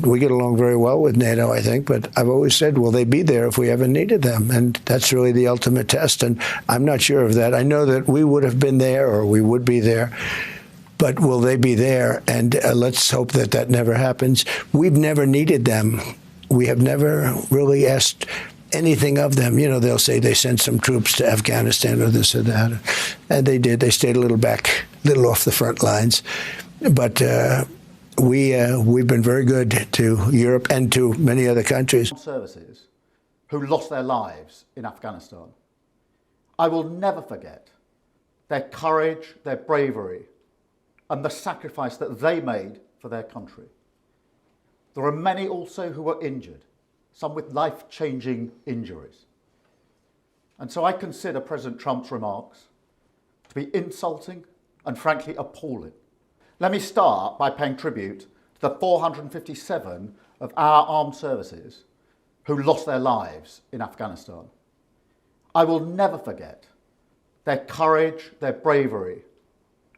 We get along very well with NATO, I think, but I've always said, will they be there if we ever needed them? And that's really the ultimate test, and I'm not sure of that. I know that we would have been there, or we would be there, but will they be there? And let's hope that that never happens. We've never needed them. We have never really asked anything of them. You know, they'll say they sent some troops to Afghanistan or this or that, and they did. They stayed a little back, a little off the front lines, but we've been very good to Europe and to many other countries. Services who lost their lives in Afghanistan. I will never forget their courage, their bravery, and the sacrifice that they made for their country. There are many also who were injured, some with life-changing injuries. And so I consider President Trump's remarks to be insulting and frankly appalling. Let me start by paying tribute to the 457 of our armed services who lost their lives in Afghanistan. I will never forget their courage, their bravery,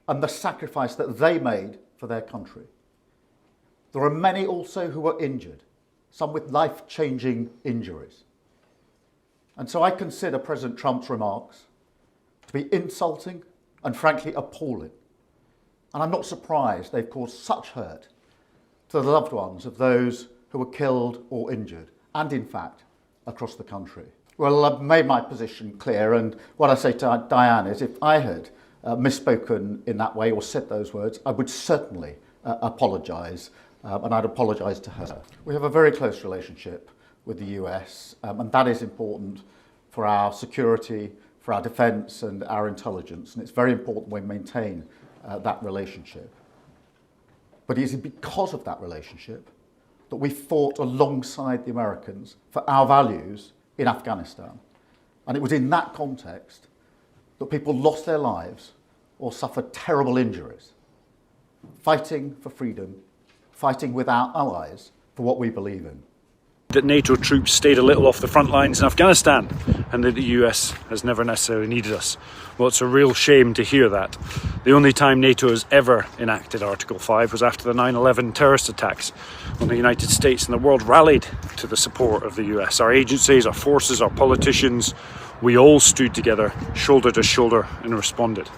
and the sacrifice that they made for their country. There are many also who were injured, some with life-changing injuries. And so I consider President Trump's remarks to be insulting and frankly appalling. And I'm not surprised they've caused such hurt to the loved ones of those who were killed or injured, and in fact, across the country. Well, I've made my position clear, and what I say to Diane is if I had misspoken in that way or said those words, I would certainly apologise, and I'd apologise to her. We have a very close relationship with the US, and that is important for our security, for our defence and our intelligence, and it's very important we maintain that relationship. But it is because of that relationship that we fought alongside the Americans for our values in Afghanistan. And it was in that context that people lost their lives or suffered terrible injuries, fighting for freedom, fighting with our allies for what we believe in. That NATO troops stayed a little off the front lines in Afghanistan and that the US has never necessarily needed us. Well, it's a real shame to hear that. The only time NATO has ever enacted Article 5 was after the 9/11 terrorist attacks, when the United States and the world rallied to the support of the US. Our agencies, our forces, our politicians, we all stood together, shoulder to shoulder, and responded.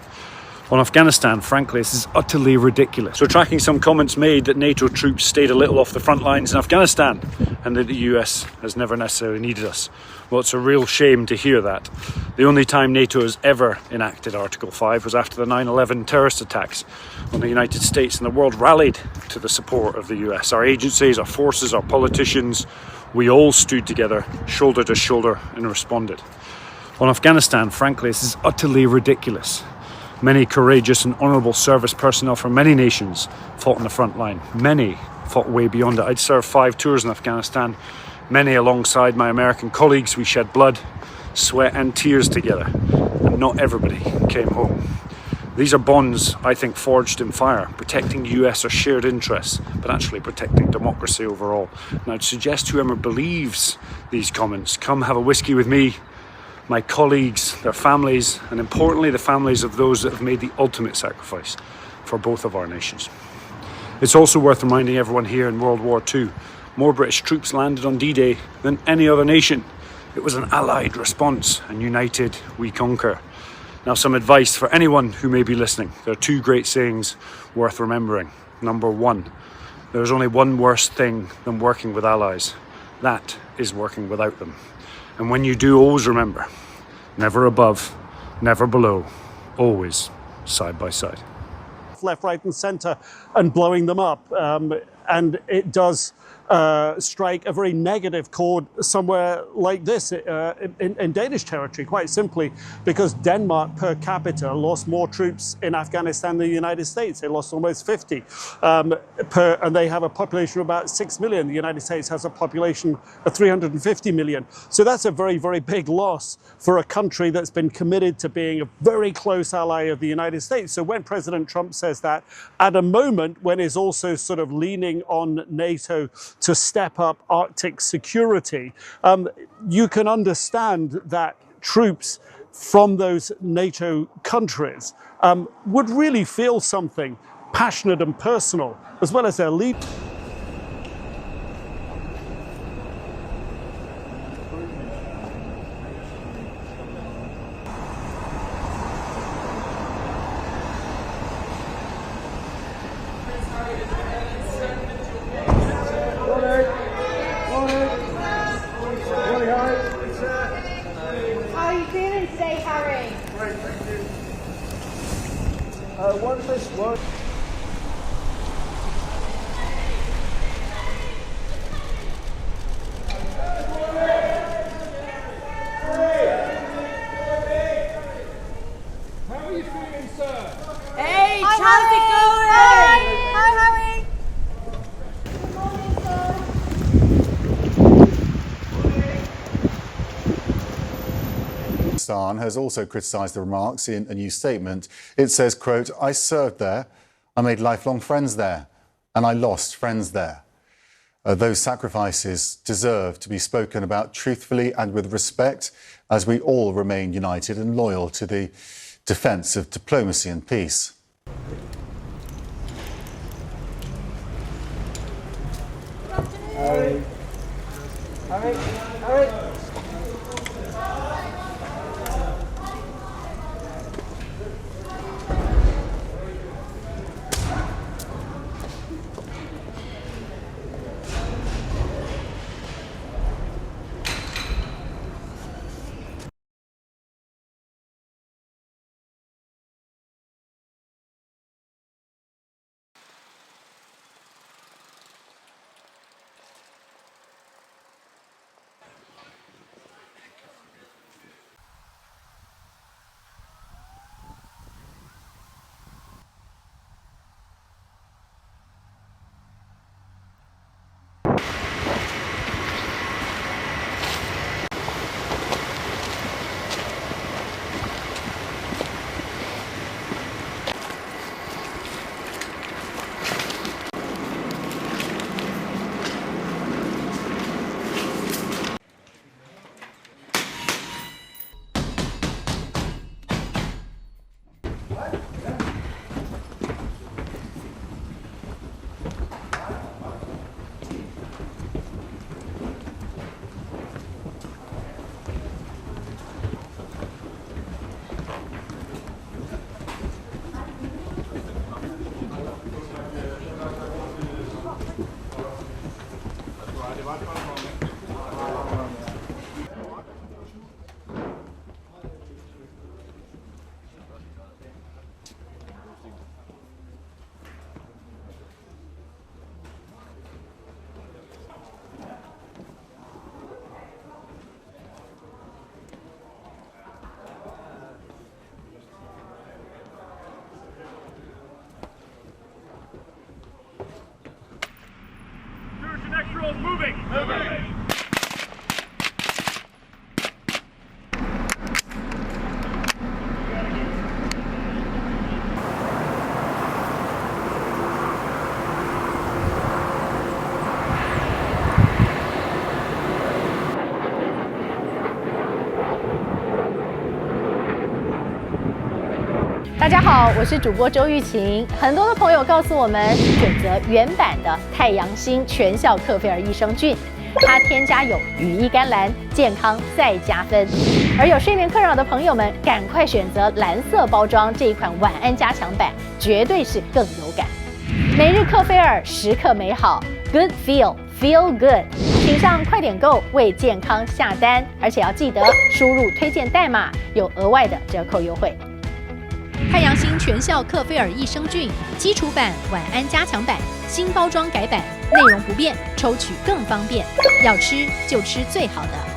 On Afghanistan, frankly, this is utterly ridiculous. So tracking some comments made that NATO troops stayed a little off the front lines in Afghanistan and that the US has never necessarily needed us. Well, it's a real shame to hear that. The only time NATO has ever enacted Article 5 was after the 9/11 terrorist attacks, when the United States and the world rallied to the support of the US. Our agencies, our forces, our politicians, we all stood together, shoulder to shoulder, and responded. On Afghanistan, frankly, this is utterly ridiculous. Many courageous and honourable service personnel from many nations fought on the front line. Many fought way beyond it. I'd served 5 tours in Afghanistan. Many alongside my American colleagues. We shed blood, sweat and tears together. And not everybody came home. These are bonds, I think, forged in fire, protecting US or shared interests, but actually protecting democracy overall. And I'd suggest whoever believes these comments, come have a whiskey with me, my colleagues, their families, and importantly the families of those that have made the ultimate sacrifice for both of our nations. It's also worth reminding everyone here in World War II, more British troops landed on D-Day than any other nation. It was an allied response, and united we conquer. Now, some advice for anyone who may be listening. There are 2 great sayings worth remembering. Number 1, there's only one worse thing than working with allies. That is working without them. And when you do, always remember, never above, never below, always side by side. Left, right and centre and blowing them up. And it does strike a very negative chord somewhere like this in Danish territory, quite simply because Denmark per capita lost more troops in Afghanistan than the United States. They lost almost 50 and they have a population of about 6 million. The United States has a population of 350 million. So that's a very, very big loss for a country that's been committed to being a very close ally of the United States. So when President Trump says that, at a moment when he's also sort of leaning on NATO to step up Arctic security, you can understand that troops from those NATO countries would really feel something passionate and personal, as well as their lead. Hey, how's it going? Hi, Harry. Pakistan has also criticised the remarks in a new statement. It says, quote, "I served there, I made lifelong friends there, and I lost friends there. Those sacrifices deserve to be spoken about truthfully and with respect, as we all remain united and loyal to the defence of diplomacy and peace." Harry. Moving. 大家好，我是主播周玉琴。很多的朋友告诉我们，选择原版的太阳星全效克菲尔益生菌，它添加有羽衣甘蓝，健康再加分。而有睡眠困扰的朋友们，赶快选择蓝色包装这一款晚安加强版，绝对是更有感。每日克菲尔，时刻美好 ，Good Feel Good， 请上快点购为健康下单，而且要记得输入推荐代码，有额外的折扣优惠。太阳星全效克菲尔益生菌基础版、晚安加强版新包装改版，内容不变，抽取更方便。要吃就吃最好的。